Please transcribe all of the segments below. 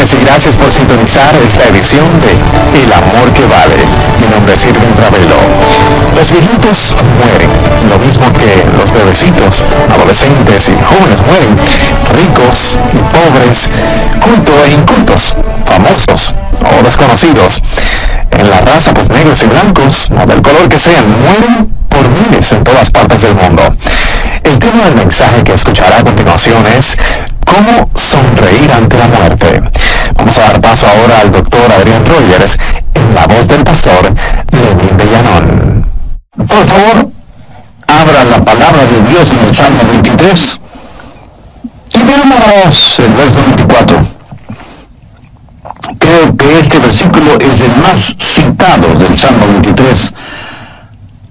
bendiciones y gracias por sintonizar esta edición de El Amor que Vale. Mi nombre es Irving Ravelo. Los viejitos mueren, lo mismo que los bebecitos, adolescentes y jóvenes mueren, ricos y pobres, cultos e incultos, famosos o desconocidos. En la raza, pues negros y blancos, o del color que sean, mueren por miles en todas partes del mundo. El tema del mensaje que escuchará a continuación es ¿cómo sonreír ante la muerte? Vamos a dar paso ahora al doctor Adrián Rogers en la voz del pastor Lenín de Llanón. Por favor, abra la palabra de Dios en el Salmo 23 y veamos el verso 24. Creo que este versículo es el más citado del Salmo 23.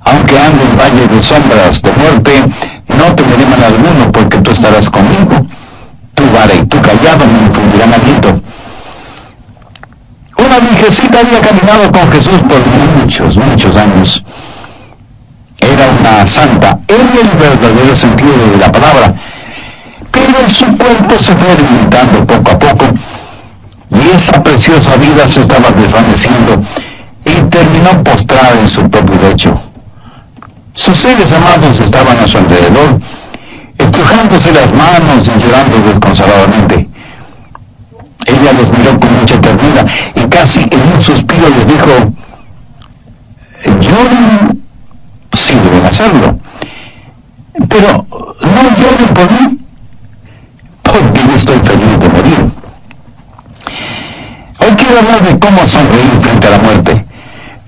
Aunque ande en valle de sombras de muerte, no temeré mal alguno, porque tú estarás conmigo. Tu vara y tu callado me infundirán aliento. Una viejecita había caminado con Jesús por muchos años. Era una santa, en el verdadero sentido de la palabra, pero su cuerpo se fue debilitando poco a poco, y esa preciosa vida se estaba desvaneciendo, y terminó postrada en su propio lecho. Sus seres amados estaban a su alrededor, estrujándose las manos y llorando desconsoladamente. Ella los miró con mucha ternura y casi en un suspiro les dijo: lloren si deben hacerlo, pero no lloren por mí, porque yo estoy feliz de morir. Hoy quiero hablar de cómo sonreír frente a la muerte.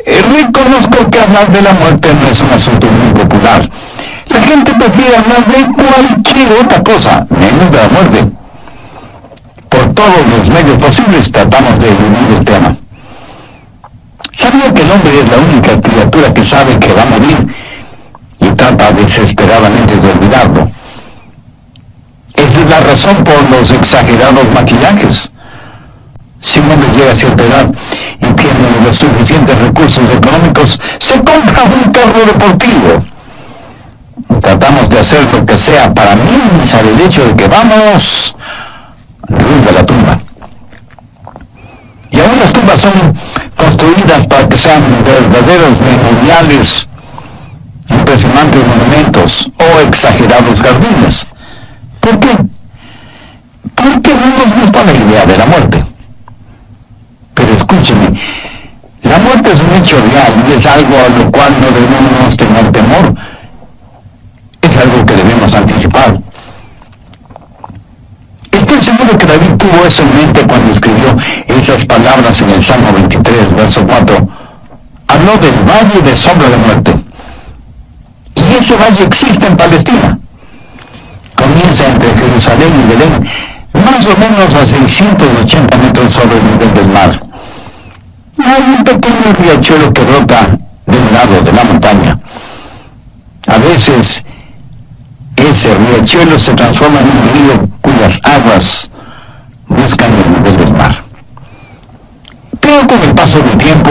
Reconozco que hablar de la muerte no es un asunto muy popular. La gente prefiere hablar de cualquier otra cosa, menos de la muerte. Por todos los medios posibles tratamos de eludir el tema. ¿Sabía que el hombre es la única criatura que sabe que va a morir y trata desesperadamente de olvidarlo? Esa es la razón por los exagerados maquillajes. Si un hombre llega a cierta edad y tiene los suficientes recursos económicos, se compra un carro deportivo. Tratamos de hacer lo que sea para minimizar el hecho de que vamos rumbo a la tumba. Y aún las tumbas son construidas para que sean verdaderos memoriales, impresionantes monumentos o exagerados jardines. ¿Por qué? Porque no nos gusta la idea de la muerte. Pero escúcheme, la muerte es un hecho real y es algo a lo cual no debemos tener temor. Es algo que debemos anticipar. Estoy seguro que David tuvo eso en mente cuando escribió esas palabras en el Salmo 23, verso 4. Habló del valle de sombra de muerte. Y ese valle existe en Palestina. Comienza entre Jerusalén y Belén, más o menos a 680 metros sobre el nivel del mar. Hay un pequeño riachuelo que brota de un lado de la montaña. A veces ese riachuelo se transforma en un río cuyas aguas buscan el nivel del mar. Pero con el paso del tiempo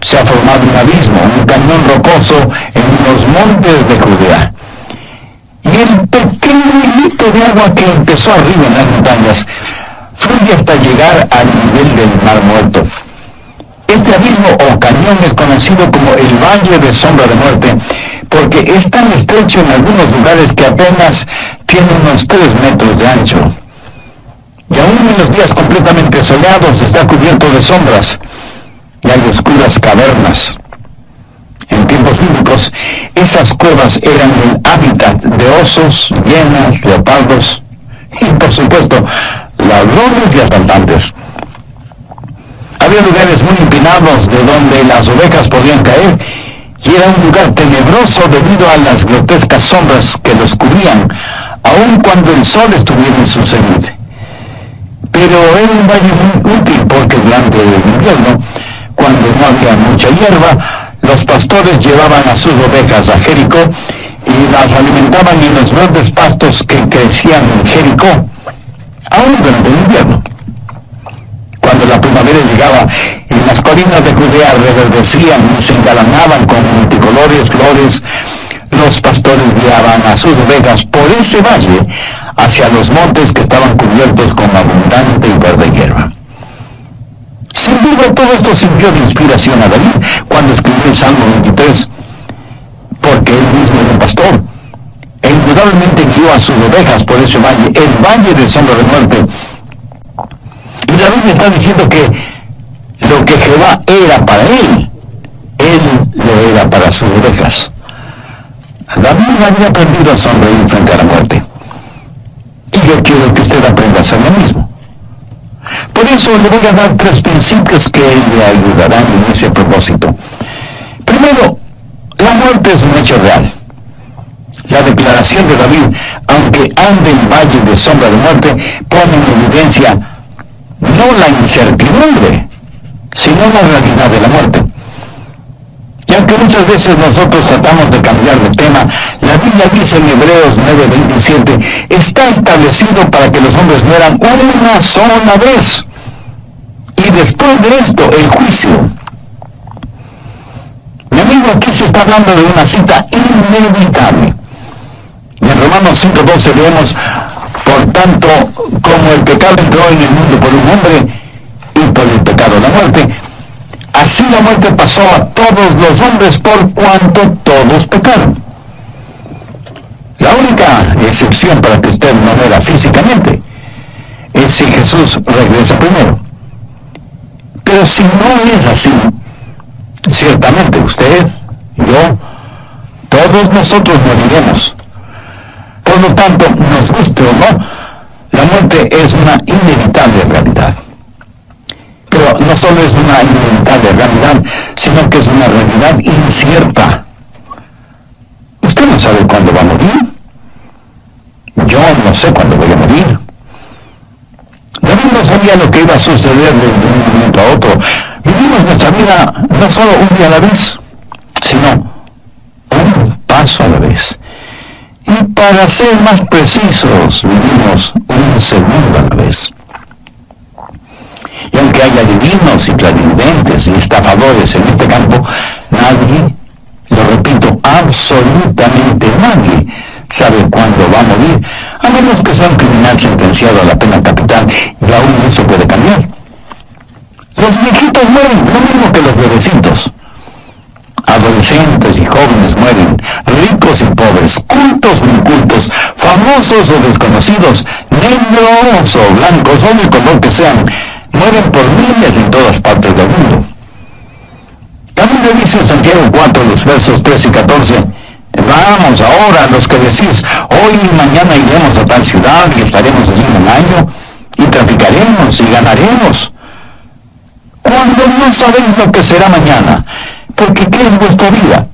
se ha formado un abismo, un cañón rocoso en los montes de Judea. Y el pequeño hilito de agua que empezó arriba en las montañas fluye hasta llegar al nivel del mar muerto. Este abismo o cañón es conocido como el Valle de Sombra de Muerte porque es tan estrecho en algunos lugares que apenas tiene unos 3 metros de ancho. Y aún en los días completamente soleados está cubierto de sombras y hay oscuras cavernas. En tiempos bíblicos, esas cuevas eran el hábitat de osos, hienas, leopardos y, por supuesto, ladrones y asaltantes. Había lugares muy empinados de donde las ovejas podían caer y era un lugar tenebroso debido a las grotescas sombras que los cubrían, aun cuando el sol estuviera en su cenit. Pero era un valle muy útil porque durante el invierno, cuando no había mucha hierba, los pastores llevaban a sus ovejas a Jericó y las alimentaban en los verdes pastos que crecían en Jericó, aún durante el invierno. Cuando la primavera llegaba y las colinas de Judea reverdecían y se engalanaban con multicolores flores, los pastores guiaban a sus ovejas por ese valle hacia los montes que estaban cubiertos con abundante y verde hierba. todo esto sirvió de inspiración a David cuando escribió el Salmo 23, porque él mismo era un pastor, e indudablemente guió a sus ovejas por ese valle, el valle de sombra de muerte. Y David me está diciendo que lo que Jehová era para él lo era para sus ovejas. David había aprendido a sonreír frente a la muerte. Y yo quiero que usted aprenda a hacer lo mismo. Por eso le voy a dar 3 principios que le ayudarán en ese propósito. Primero, la muerte es un hecho real. La declaración de David, aunque ande en valle de sombra de muerte, pone en evidencia no la incertidumbre, sino la realidad de la muerte. Y aunque muchas veces nosotros tratamos de cambiar de tema, la Biblia dice en Hebreos 9:27, está establecido para que los hombres mueran una sola vez. Y después de esto, el juicio. Mi amigo, aquí se está hablando de una cita inevitable. Y en Romanos 5:12 leemos, por tanto, como el pecado entró en el mundo por un hombre, y por el pecado la muerte, así la muerte pasó a todos los hombres por cuanto todos pecaron. La única excepción para que usted no muera físicamente es si Jesús regresa primero. Pero si no es así, ciertamente usted, yo, todos nosotros moriremos. Por lo tanto, nos guste o no, la muerte es una inevitable realidad. Pero no solo es una inevitable realidad, sino que es una realidad incierta. Usted no sabe cuándo va a morir. Yo no sé cuándo voy a morir. David no sabía lo que iba a suceder de un momento a otro. Vivimos nuestra vida no solo un día a la vez, sino un paso a la vez. Y para ser más precisos, vivimos un segundo a la vez. Y aunque haya divinos y clarividentes y estafadores en este campo, nadie, lo repito, absolutamente nadie sabe cuándo va a morir, a menos que sea un criminal sentenciado a la pena capital, y aún no se puede cambiar. Los viejitos mueren, lo mismo que los bebecitos. Adolescentes y jóvenes mueren, ricos y pobres, cultos o incultos, famosos o desconocidos, negros o blancos, o del color que sean, mueren por miles en todas partes del mundo. La Biblia dice en Santiago 4, los versos 13 y 14, vamos ahora, los que decís, hoy y mañana iremos a tal ciudad y estaremos allí un año, y traficaremos y ganaremos, cuando no sabéis lo que será mañana, porque ¿qué es vuestra vida?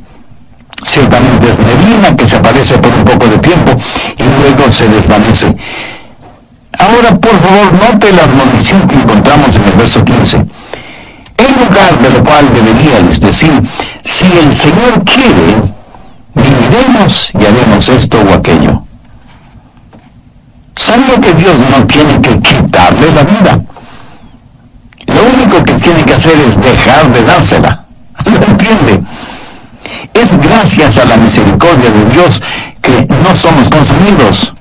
Ciertamente es neblina que se aparece por un poco de tiempo y luego se desvanece. Ahora, por favor, note la admonición que encontramos en el verso 15. En lugar de lo cual deberíais decir, si el Señor quiere, viviremos y haremos esto o aquello. ¿Sabía que Dios no tiene que quitarle la vida? Lo único que tiene que hacer es dejar de dársela. ¿Lo entiende? Es gracias a la misericordia de Dios que no somos consumidos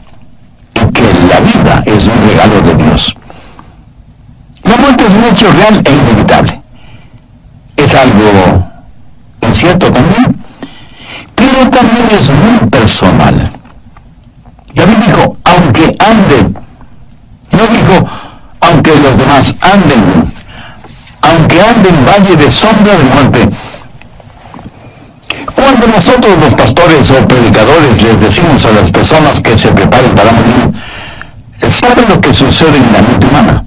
y que la vida es un regalo de Dios. La muerte es un hecho real e inevitable. Es algo incierto también, pero también es muy personal. David dijo, aunque anden, no dijo, aunque los demás anden, aunque anden valle de sombra de muerte. Cuando nosotros los pastores o predicadores les decimos a las personas que se preparen para morir, ¿saben lo que sucede en la mente humana?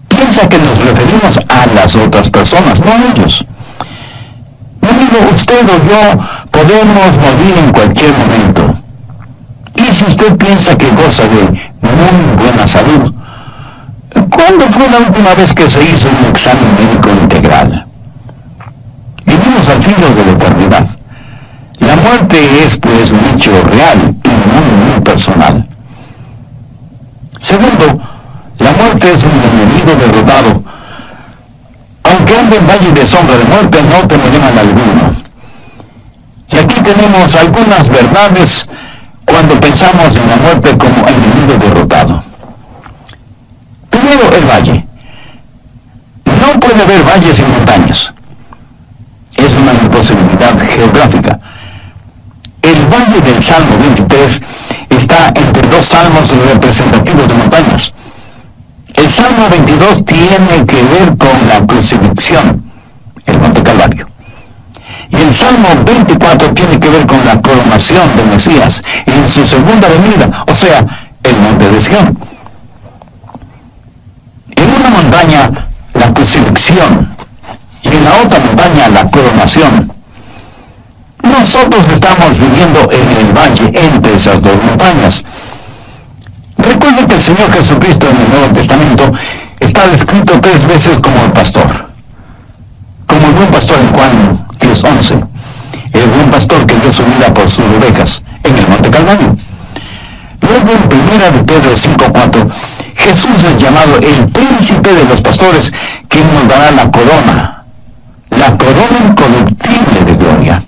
Piensa que nos referimos a las otras personas, no a ellos. Mi amigo, usted o yo podemos morir en cualquier momento. Y si usted piensa que goza de muy buena salud, ¿cuándo fue la última vez que se hizo un examen médico integral? Vivimos al filo de la eternidad. La muerte es, pues, un hecho real y muy personal. Segundo, la muerte es un enemigo derrotado. Aunque ande en valle de sombra de muerte, no temeré mal alguno. Y aquí tenemos algunas verdades cuando pensamos en la muerte como enemigo derrotado. Primero, el valle. puede haber valles y montañas. Es una imposibilidad geográfica. El valle del Salmo 23 está entre dos salmos representativos de montañas. El Salmo 22 tiene que ver con la crucifixión, el Monte Calvario. Y el Salmo 24 tiene que ver con la coronación del Mesías en su segunda venida, o sea, el Monte de Sión. En una montaña, la crucifixión, y en la otra montaña, la coronación. Nosotros estamos viviendo en el valle entre esas dos montañas. Recuerden que el Señor Jesucristo en el Nuevo Testamento está descrito 3 veces como el pastor. Como el buen pastor en Juan 10:11. El buen pastor que dio su vida por sus ovejas en el Monte Calvario. Luego en 1 de Pedro 5:4, Jesús es llamado el príncipe de los pastores, quien nos dará la corona incorruptible de gloria.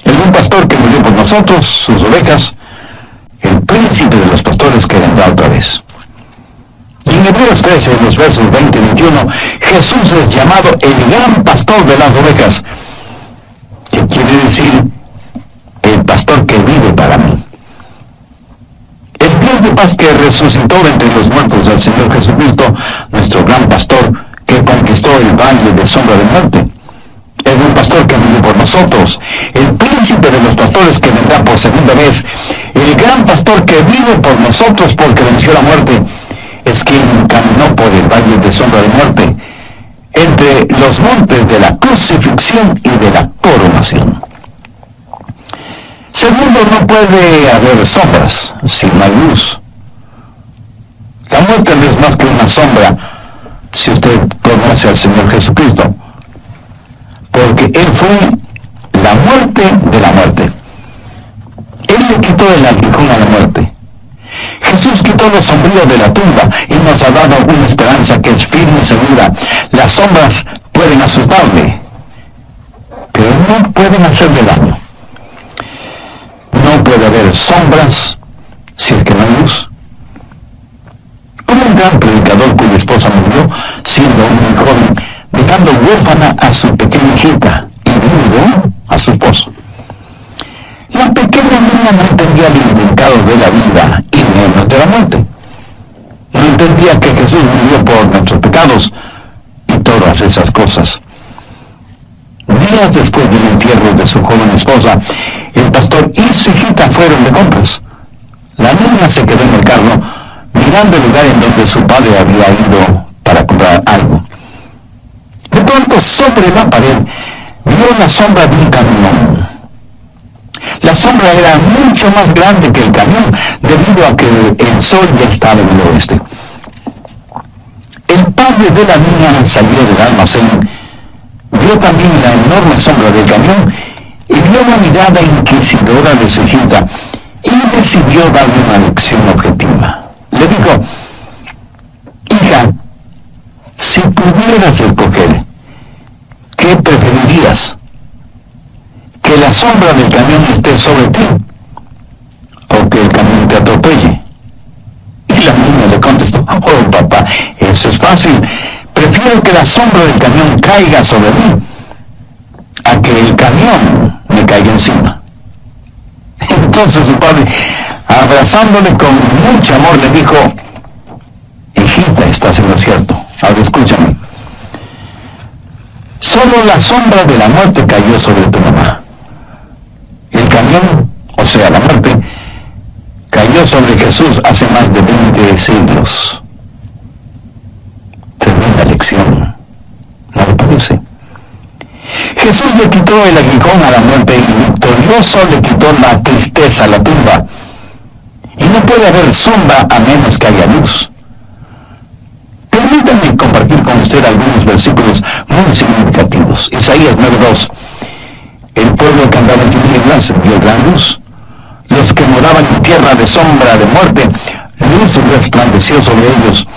El buen pastor que murió por nosotros, sus ovejas, el príncipe de los pastores que vendrá otra vez. Y en Hebreos 13, en los versos 20 y 21, Jesús es llamado el gran pastor de las ovejas, que quiere decir el pastor que vive para mí. El Dios de paz que resucitó de entre los muertos al Señor Jesucristo, nuestro gran pastor, que conquistó el valle de sombra de muerte. El buen pastor que vive por nosotros, el príncipe de los pastores que vendrá por segunda vez, el gran pastor que vive por nosotros porque venció la muerte, es quien caminó por el valle de sombra de muerte, entre los montes de la crucifixión y de la coronación. Segundo, no puede haber sombras si no hay luz. La muerte no es más que una sombra si usted conoce al Señor Jesucristo, porque Él fue la muerte de la muerte. Él le quitó el aguijón a la muerte. Jesús quitó lo sombrío de la tumba y nos ha dado una esperanza que es firme y segura. Las sombras pueden asustarle, pero no pueden hacerle daño. No puede haber sombras si es que no hay luz. Hubo un gran predicador cuya esposa murió siendo muy joven, dejando huérfana a su pequeña hijita y viudo a su esposo. La pequeña niña no entendía el significado de la vida y menos de la muerte. No entendía que Jesús murió por nuestros pecados y todas esas cosas. Días después del entierro de su joven esposa, el pastor y su hijita fueron de compras. La niña se quedó en el carro mirando el lugar en donde su padre había ido para comprar algo. De pronto, sobre la pared, vio la sombra de un camión. La sombra era mucho más grande que el camión, debido a que el sol ya estaba en el oeste. El padre de la niña salió del almacén, vio también la enorme sombra del camión y vio la mirada inquisidora de su hijita y decidió darle una lección objetiva. Le dijo: hija, si pudieras escoger, ¿qué preferirías? ¿Que la sombra del camión esté sobre ti o que el camión te atropelle? Y la niña le contestó: oh papá, eso es fácil. Prefiero que la sombra del camión caiga sobre mí a que el camión me caiga encima. Entonces su padre, abrazándole con mucho amor, le dijo: hijita, estás en lo cierto. Ahora escúchame. Solo la sombra de la muerte cayó sobre tu mamá. El camión, o sea, la muerte, cayó sobre Jesús hace más de 20 siglos. Tremenda lección, ¿no le parece? Jesús le quitó el aguijón a la muerte y victorioso le quitó la tristeza a la tumba. Y no puede haber sombra a menos que haya luz. Permítanme compartir con usted algunos versículos muy significativos. Isaías 9:2. El pueblo que andaba en tinieblas vio gran luz. Los que moraban en tierra de sombra de muerte, luz resplandeció sobre ellos.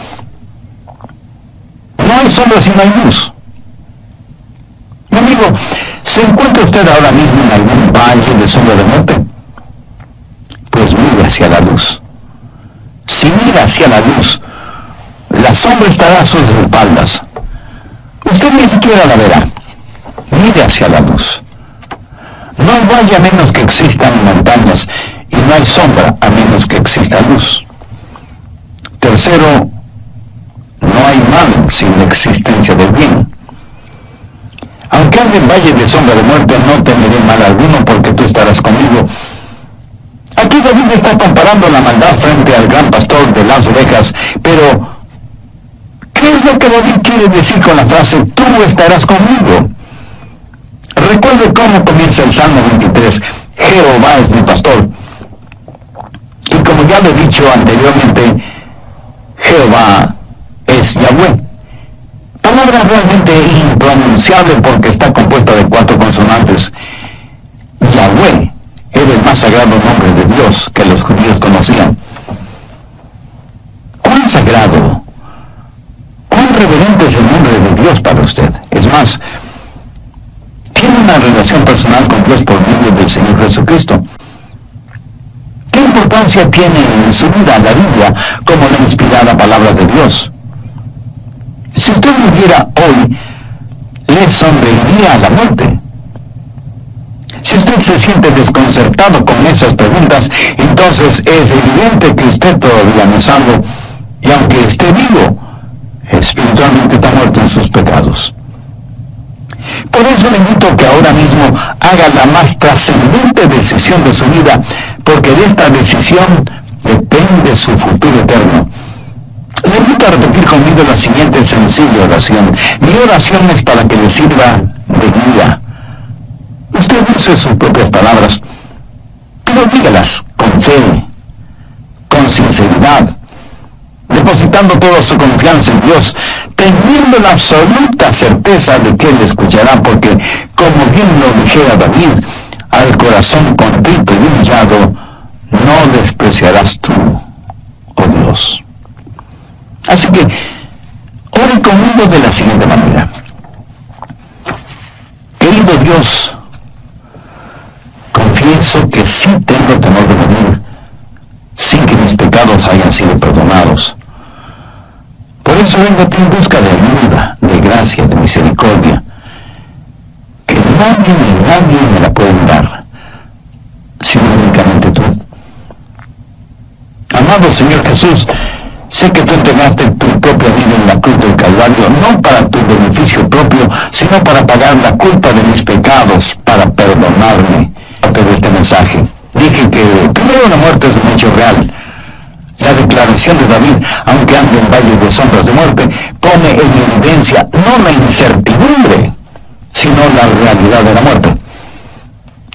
No hay sombra si no hay luz. Mi amigo, ¿se encuentra usted ahora mismo en algún valle de sombra de muerte? Pues mire hacia la luz. Si mira hacia la luz, la sombra estará a sus espaldas. usted ni siquiera la verá. Mire hacia la luz. No hay valle a menos que existan montañas, y no hay sombra a menos que exista luz. Tercero, no hay mal sin la existencia del bien. Aunque ande en valle de sombra de muerte, no temeré mal alguno, porque tú estarás conmigo. Aquí David está comparando la maldad frente al gran pastor de las ovejas, pero ¿qué es lo que David quiere decir con la frase, tú estarás conmigo? Recuerde cómo comienza el Salmo 23, Jehová es mi pastor. Y como ya lo he dicho anteriormente, Jehová es Yahweh. Palabra realmente impronunciable porque está compuesta de 4 consonantes. Yahweh era el más sagrado nombre de Dios que los judíos conocían. ¿Cuán sagrado, cuán reverente es el nombre de Dios para usted? Es más, tiene una relación personal con Dios por medio del Señor Jesucristo. ¿Qué importancia tiene en su vida la Biblia como la inspirada palabra de Dios? Si usted muriera hoy, le sonreiría la muerte. Si usted se siente desconcertado con esas preguntas, entonces es evidente que usted todavía no es salvo, y aunque esté vivo, espiritualmente está muerto en sus pecados. Por eso le invito a que ahora mismo haga la más trascendente decisión de su vida, porque de esta decisión depende su futuro eterno. Le invito a repetir conmigo la siguiente sencilla oración. Mi oración es para que le sirva de guía. Usted use sus propias palabras, pero dígalas con fe, con sinceridad, depositando toda su confianza en Dios, teniendo la absoluta certeza de que Él escuchará, porque, como bien lo dijera David, al corazón contrito y humillado no despreciarás tú, oh Dios. Así que, ore conmigo de la siguiente manera. Querido Dios, confieso que sí tengo temor de morir, sin que mis pecados hayan sido perdonados. Por eso vengo a ti en busca de ayuda, de gracia, de misericordia, que nadie ni nadie me la pueden dar, sino únicamente tú. Amado Señor Jesús, sé que tú entregaste tu propia vida en la cruz del Calvario, no para tu beneficio propio, sino para pagar la culpa de mis pecados, para perdonarme. De este mensaje dije que primero la muerte es un hecho real. La declaración de David, aunque ande en valle de sombras de muerte, pone en evidencia no la incertidumbre, sino la realidad de la muerte.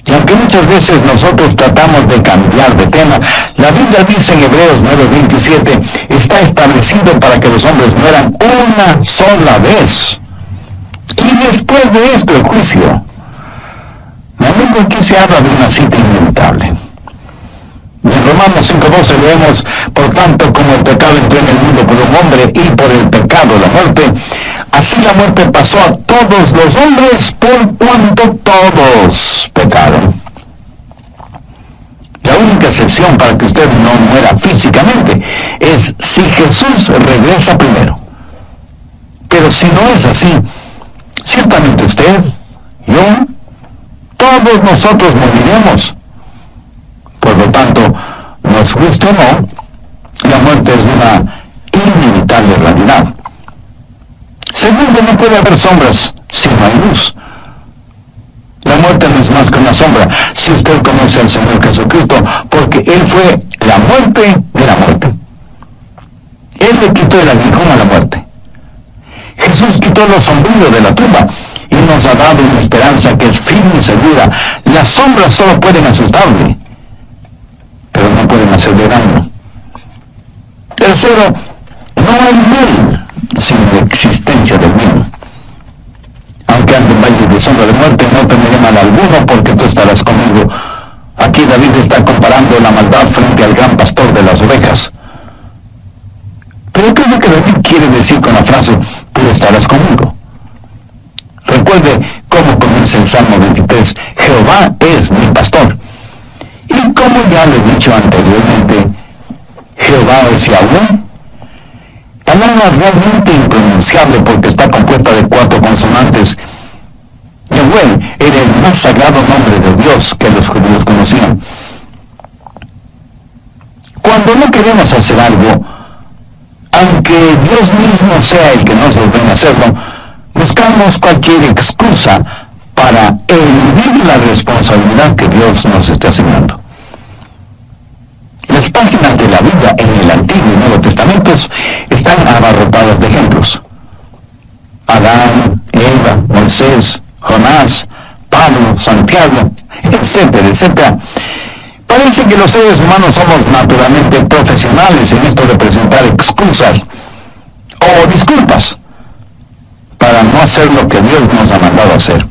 Y aunque muchas veces nosotros tratamos de cambiar de tema, la Biblia dice en Hebreos 9:27, está establecido para que los hombres mueran una sola vez, y después de esto el juicio. Mi amigo, aquí se habla de una cita inevitable. En Romanos 5:12 leemos, por tanto, como el pecado entró en el mundo por un hombre y por el pecado la muerte, así la muerte pasó a todos los hombres por cuanto todos pecaron. La única excepción para que usted no muera físicamente es si Jesús regresa primero. Pero si no es así, ciertamente usted, yo, todos nosotros moriremos. Por lo tanto, nos guste o no, la muerte es una inevitable realidad. Segundo, no puede haber sombras si no hay luz. La muerte no es más que una sombra si usted conoce al Señor Jesucristo, porque Él fue la muerte de la muerte. Él le quitó el aguijón a la muerte. Jesús quitó lo sombrío de la tumba y nos ha dado una esperanza que es firme y segura. Las sombras solo pueden asustarle, pero no pueden hacerle daño. Tercero, no hay mal sin la existencia del bien. Aunque ande en valle de sombra de muerte, no temeré mal alguno, porque tú estarás conmigo. Aquí David está comparando la maldad frente al gran pastor de las ovejas. Pero ¿qué es lo que David quiere decir con la frase, tú estarás conmigo? Recuerde cómo comienza el Salmo 23, Jehová es mi pastor. Y como ya lo he dicho anteriormente, Jehová es Yahweh. palabra realmente impronunciable porque está compuesta de 4 consonantes. Yahweh era el más sagrado nombre de Dios que los judíos conocían. Cuando no queremos hacer algo, aunque Dios mismo sea el que nos ordena hacerlo, buscamos cualquier excusa para eludir la responsabilidad que Dios nos está asignando. Las páginas de la Biblia en el Antiguo y Nuevo Testamentos están abarrotadas de ejemplos. Adán, Eva, Moisés, Jonás, Pablo, Santiago, etcétera, etcétera. Parece que los seres humanos somos naturalmente profesionales en esto de presentar excusas o disculpas para no hacer lo que Dios nos ha mandado hacer.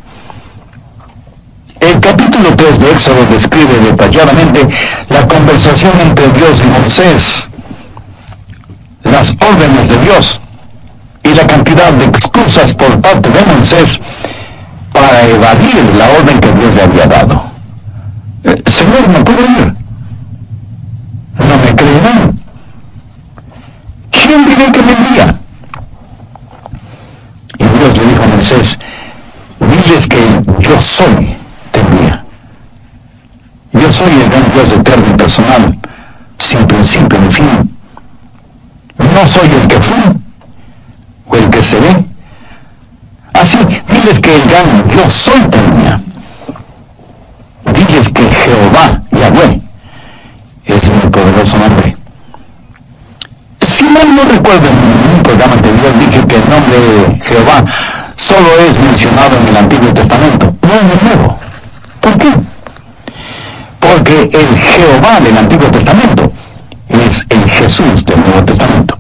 El capítulo 3 de Éxodo describe detalladamente la conversación entre Dios y Moisés, las órdenes de Dios y la cantidad de excusas por parte de Moisés para evadir la orden que Dios le había dado. Señor, ¿no puedo ir? ¿No me creerán? ¿Quién diré que me envía? Y Dios le dijo a Moisés, diles que yo soy, te envía. Yo soy el gran Dios eterno y personal, sin principio ni fin. No soy el que fui o el que seré. Así, diles que el gran yo soy te envía. Diles que Jehová, Yahweh, es mi poderoso nombre. Si mal no recuerdo, en un programa anterior dije que el nombre Jehová solo es mencionado en el Antiguo Testamento, no en el Nuevo. ¿Por qué? Porque el Jehová del Antiguo Testamento es el Jesús del Nuevo Testamento.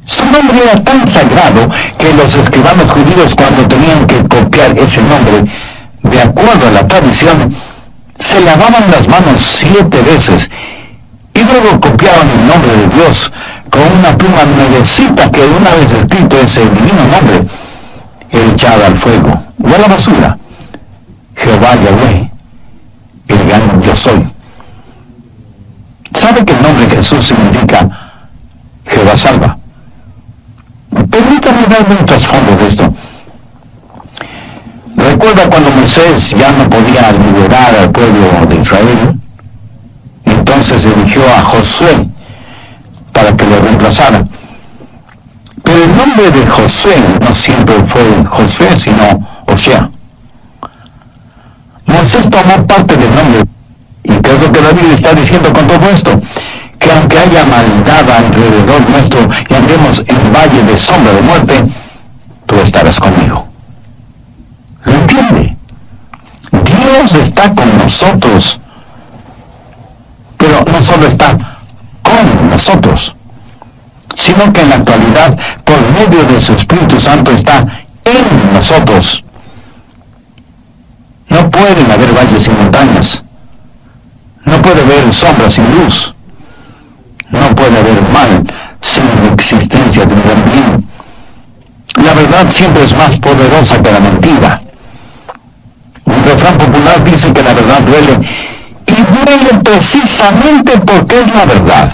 Su nombre era tan sagrado que los escribanos judíos, cuando tenían que copiar ese nombre, de acuerdo a la tradición, se lavaban las manos 7 veces y luego copiaban el nombre de Dios con una pluma nuevecita que una vez escrito ese divino nombre, era echada al fuego o a la basura. Jehová Yahweh, el gran yo soy. ¿Sabe que el nombre Jesús significa Jehová salva? Permítame darle un trasfondo de esto. ¿Recuerda cuando Moisés ya no podía liberar al pueblo de Israel? Entonces eligió a Josué para que lo reemplazara. Pero el nombre de Josué no siempre fue Josué, sino Osea. Moisés tomó parte del nombre. ¿Y qué es lo que la Biblia está diciendo con todo esto? Que aunque haya maldad alrededor nuestro y andemos en valle de sombra de muerte, tú estarás conmigo. ¿Lo entiende? Dios está con nosotros, pero no solo está con nosotros, sino que en la actualidad, por medio de su Espíritu Santo, está en nosotros. No pueden haber valles sin montañas, no puede haber sombra sin luz, no puede haber mal sin la existencia de un gran bien. La verdad siempre es más poderosa que la mentira. Un refrán popular dice que la verdad duele, y duele precisamente porque es la verdad.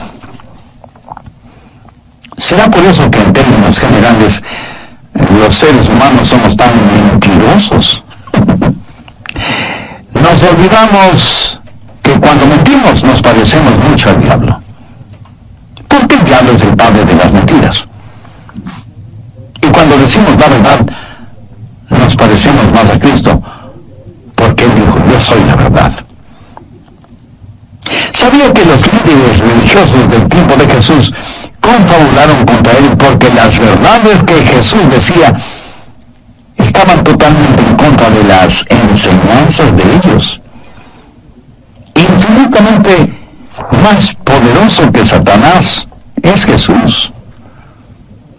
¿Será por eso que en términos generales los seres humanos somos tan mentirosos? Nos olvidamos que cuando mentimos nos parecemos mucho al diablo. Porque el diablo es el padre de las mentiras. Y cuando decimos la verdad, nos parecemos más a Cristo, porque Él dijo, yo soy la verdad. ¿Sabía que los líderes religiosos del tiempo de Jesús confabularon contra Él porque las verdades que Jesús decía estaban totalmente en contra de las enseñanzas de ellos? Infinitamente más poderoso que Satanás es Jesús.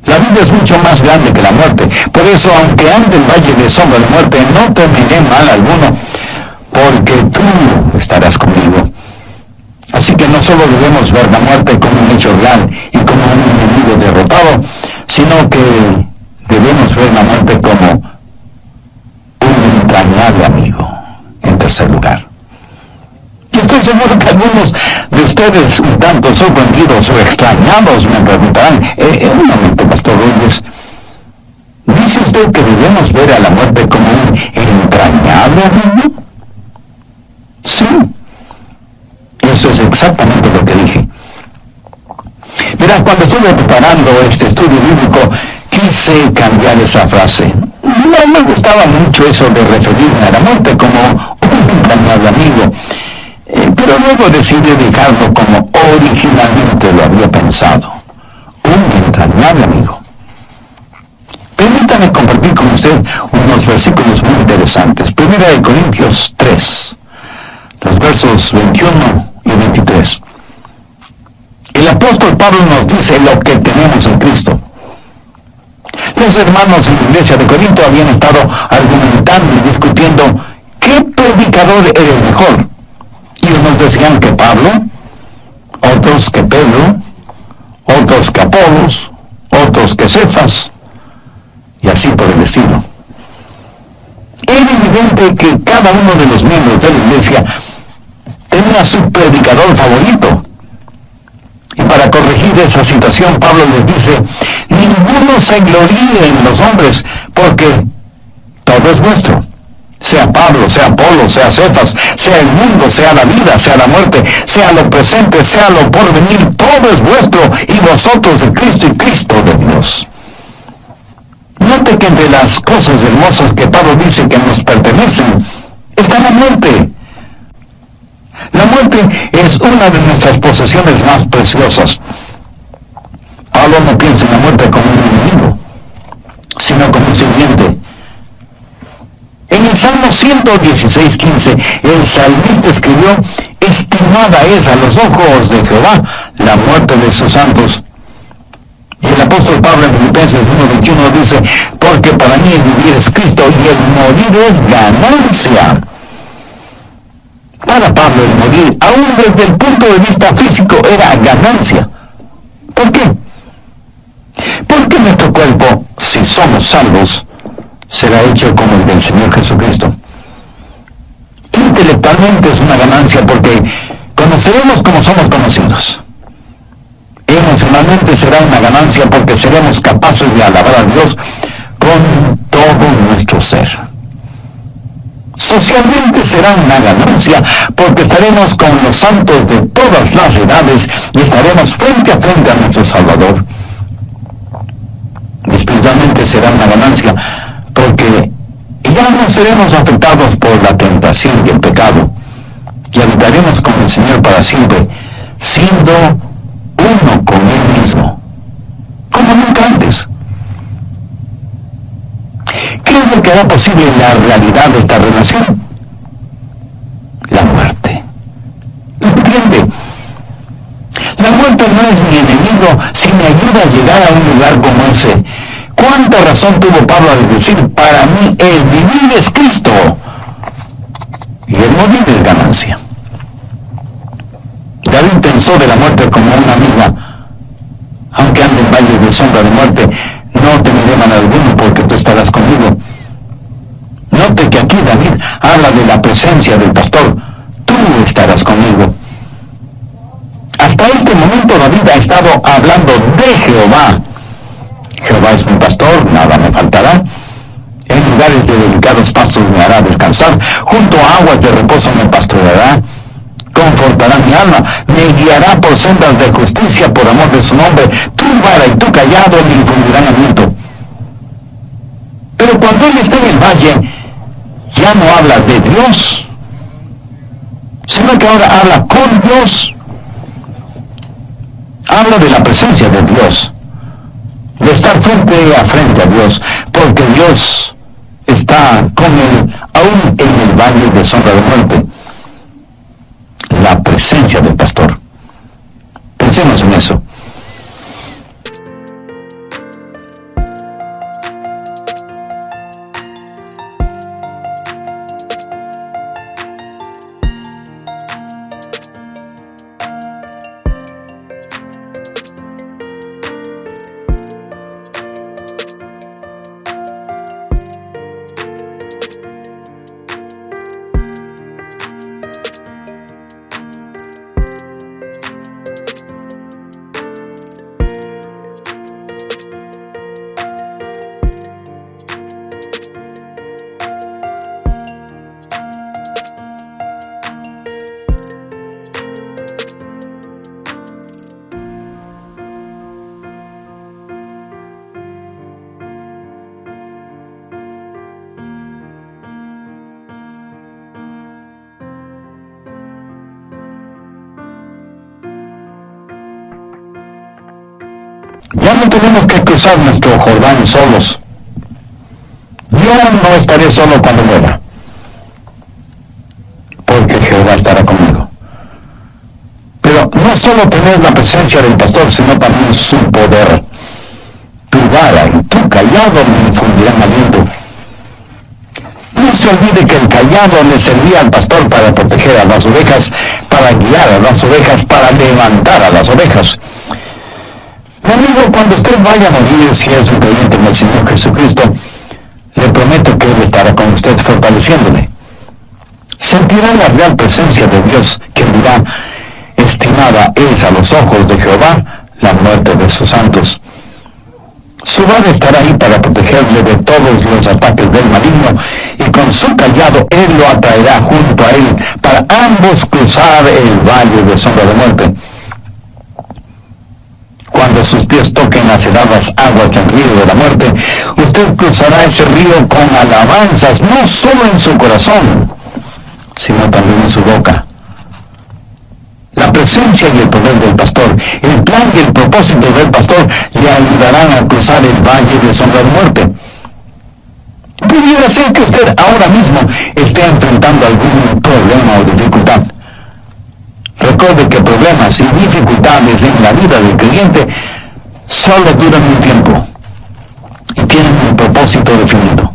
La vida es mucho más grande que la muerte. Por eso, aunque ande en valle de sombra de muerte, no temeré mal alguno, porque tú estarás conmigo. Así que no solo debemos ver la muerte como un hecho real y como un enemigo derrotado, sino que debemos ver la muerte como un entrañable amigo. En tercer lugar, y estoy seguro que algunos de ustedes un tanto sorprendidos o extrañados me preguntarán, un momento, Pastor Reyes, ¿dice usted que debemos ver a la muerte como un entrañable amigo? Sí, eso es exactamente lo que dije. Mira, cuando estuve preparando este estudio bíblico, quise cambiar esa frase. No me gustaba mucho eso de referirme a la muerte como un entrañable amigo, pero luego decidí dejarlo como originalmente lo había pensado, un entrañable amigo. Permítame compartir con usted unos versículos muy interesantes. Primera de Corintios 3, los versos 21 y 23. El apóstol Pablo nos dice lo que tenemos en Cristo. Los hermanos en la iglesia de Corinto habían estado argumentando y discutiendo qué predicador era el mejor. Y unos decían que Pablo, otros que Pedro, otros que Apolos, otros que Cefas, y así por el estilo. Era evidente que cada uno de los miembros de la iglesia tenía su predicador favorito. Y para corregir esa situación, Pablo les dice, ninguno se gloríe en los hombres, porque todo es vuestro. Sea Pablo, sea Apolo, sea Cefas, sea el mundo, sea la vida, sea la muerte, sea lo presente, sea lo porvenir, todo es vuestro, y vosotros de Cristo y Cristo de Dios. Note que entre las cosas hermosas que Pablo dice que nos pertenecen, está la muerte. La muerte es una de nuestras posesiones más preciosas. Pablo no piensa en la muerte como un enemigo, sino como un sirviente. En el Salmo 116:15, el salmista escribió, estimada es a los ojos de Jehová la muerte de sus santos. Y el apóstol Pablo en Filipenses 1:21 dice, porque para mí el vivir es Cristo y el morir es ganancia. Para Pablo el morir, aún desde el punto de vista físico, era ganancia. ¿Por qué? Porque nuestro cuerpo, si somos salvos, será hecho como el del Señor Jesucristo. Intelectualmente es una ganancia porque conoceremos como somos conocidos. Emocionalmente será una ganancia porque seremos capaces de alabar a Dios con todo nuestro ser. Socialmente será una ganancia porque estaremos con los santos de todas las edades y estaremos frente a frente a nuestro Salvador. Y espiritualmente será una ganancia porque ya no seremos afectados por la tentación y el pecado y habitaremos con el Señor para siempre, siendo uno con Él mismo, como nunca antes. ¿Qué es lo que hará posible la realidad de esta relación? La muerte. ¿Lo entiende? La muerte no es mi enemigo si me ayuda a llegar a un lugar como ese. ¿Cuánta razón tuvo Pablo al decir, para mí el vivir es Cristo y el morir es ganancia? David pensó de la muerte como una amiga. Aunque ande en valle de sombra de muerte, no temeré mal alguno porque tú estarás conmigo. Note que aquí David habla de la presencia del pastor. Tú estarás conmigo. Hasta este momento David ha estado hablando de Jehová. Jehová es mi pastor, nada me faltará. En lugares de delicados pastos me hará descansar. Junto a aguas de reposo me pastoreará. Confortará mi alma, me guiará por sendas de justicia por amor de su nombre. Tu vara y tu callado me infundirán aliento. Pero cuando él está en el valle, ya no habla de Dios, sino que ahora habla con Dios. Habla de la presencia de Dios, de estar frente a frente a Dios, porque Dios está con él aún en el valle de sombra de muerte. La presencia del pastor. Pensemos en eso. Ya no tenemos que cruzar nuestro Jordán solos. Yo no estaré solo cuando muera, porque Jehová estará conmigo. Pero no solo tener la presencia del pastor, sino también su poder. Tu vara y tu callado me infundirán aliento. No se olvide que el callado le servía al pastor para proteger a las ovejas, para guiar a las ovejas, para levantar a las ovejas. Mi amigo, cuando usted vaya a morir, si es un creyente en el Señor Jesucristo, le prometo que Él estará con usted fortaleciéndole. Sentirá la real presencia de Dios, que dirá: estimada es a los ojos de Jehová la muerte de sus santos. Su vara estará ahí para protegerle de todos los ataques del maligno, y con su callado Él lo atraerá junto a Él, para ambos cruzar el valle de sombra de muerte. Cuando sus pies toquen las heladas aguas del río de la muerte, usted cruzará ese río con alabanzas, no solo en su corazón, sino también en su boca. La presencia y el poder del pastor, el plan y el propósito del pastor le ayudarán a cruzar el valle de sombra de muerte. Pudiera ser que usted ahora mismo esté enfrentando algún problema o dificultad. Recuerde que problemas y dificultades en la vida del creyente solo duran un tiempo y tienen un propósito definido.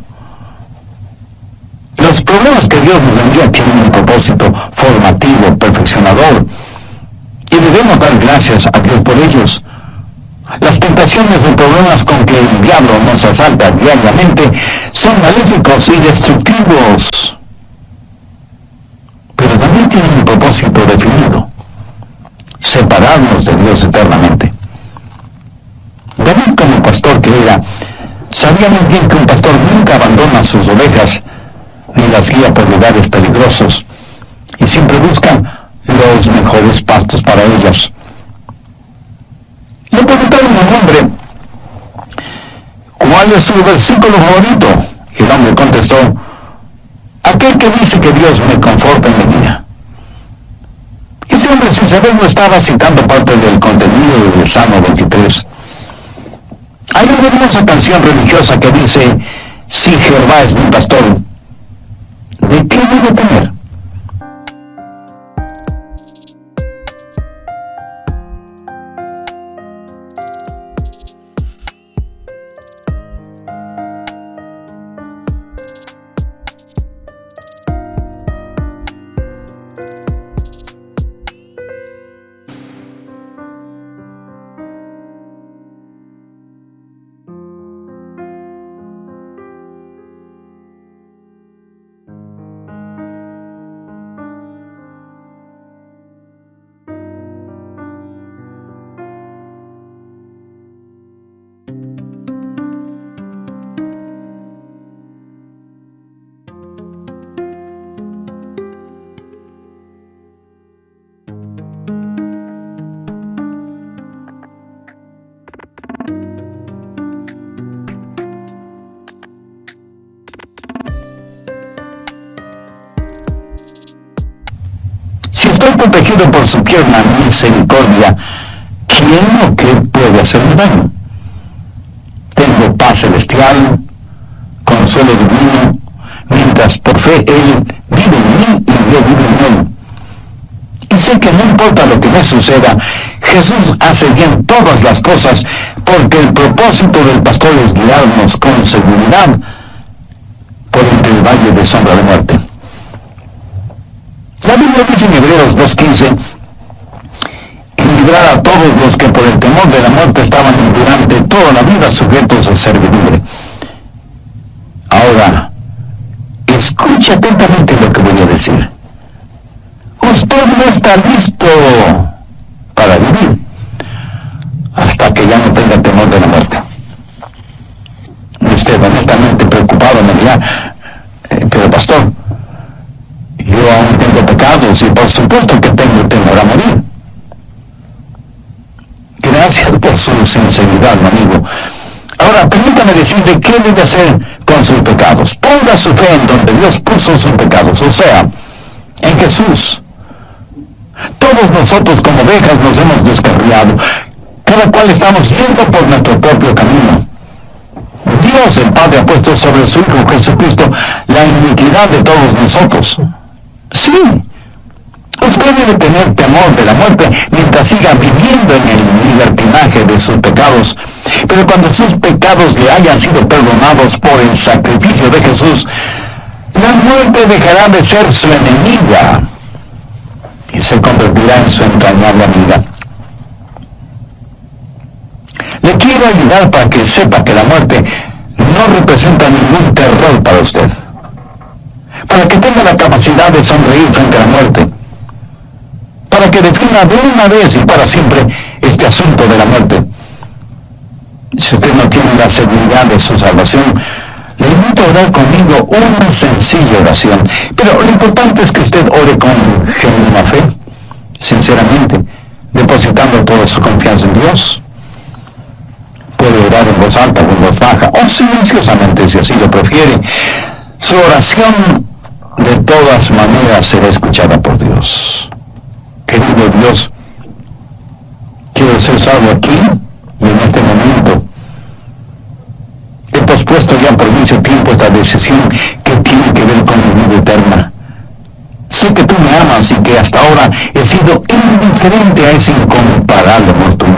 Los problemas que Dios nos envía tienen un propósito formativo, perfeccionador, y debemos dar gracias a Dios por ellos. Las tentaciones y problemas con que el diablo nos asalta diariamente son maléficos y destructivos, pero también tienen un propósito definido: separarnos de Dios eternamente. David, como pastor que era, sabía muy bien que un pastor nunca abandona sus ovejas ni las guía por lugares peligrosos, y siempre busca los mejores pastos para ellas. Le preguntaron a un hombre: ¿cuál es su versículo favorito? Y el hombre contestó: aquel que dice que Dios me conforta y me guía. Ese hombre, sin saberlo, estaba citando parte del contenido del Salmo 23. Hay una hermosa canción religiosa que dice: si Jehová es mi pastor, ¿de qué debo temer? Si estoy protegido por su tierna misericordia, ¿quién o qué puede hacerme daño? Tengo paz celestial, consuelo divino, mientras por fe Él vive en mí y yo vivo en Él. Y sé que no importa lo que me suceda, Jesús hace bien todas las cosas, porque el propósito del pastor es guiarnos con seguridad por entre el valle de sombra de muerte. La Biblia dice en Hebreos 2:15: en librar a todos los que por el temor de la muerte estaban durante toda la vida sujetos a servidumbre. Ahora, escucha atentamente lo que voy a decir. Usted no está listo para vivir hasta que ya no tenga temor de la muerte. Y usted, honestamente preocupado, me dirá: pero pastor, yo aún tengo pecados y por supuesto que tengo temor a morir. Gracias por su sinceridad, mi amigo. Ahora, permítame decirle qué debe hacer con sus pecados. Ponga su fe en donde Dios puso sus pecados, o sea, en Jesús. Todos nosotros como ovejas nos hemos descarriado. cada cual estamos yendo por nuestro propio camino. Dios, el Padre, ha puesto sobre su Hijo Jesucristo la iniquidad de todos nosotros. Sí, usted debe tener temor de la muerte mientras siga viviendo en el libertinaje de sus pecados. Pero cuando sus pecados le hayan sido perdonados por el sacrificio de Jesús, la muerte dejará de ser su enemiga y se convertirá en su entrañable amiga. Le quiero ayudar para que sepa que la muerte no representa ningún terror para usted, para que tenga la capacidad de sonreír frente a la muerte, para que defina de una vez y para siempre este asunto de la muerte. Si usted no tiene la seguridad de su salvación, le invito a orar conmigo una sencilla oración, pero lo importante es que usted ore con genuina fe, sinceramente, depositando toda su confianza en Dios. Puede orar en voz alta o en voz baja, o silenciosamente si así lo prefiere. Su oración de todas maneras será escuchada por Dios. Querido Dios, quiero ser salvo aquí y en este momento. He pospuesto ya por mucho tiempo esta decisión que tiene que ver con mi vida eterna. Sé que tú me amas y que hasta ahora he sido indiferente a ese incomparable amor tuyo.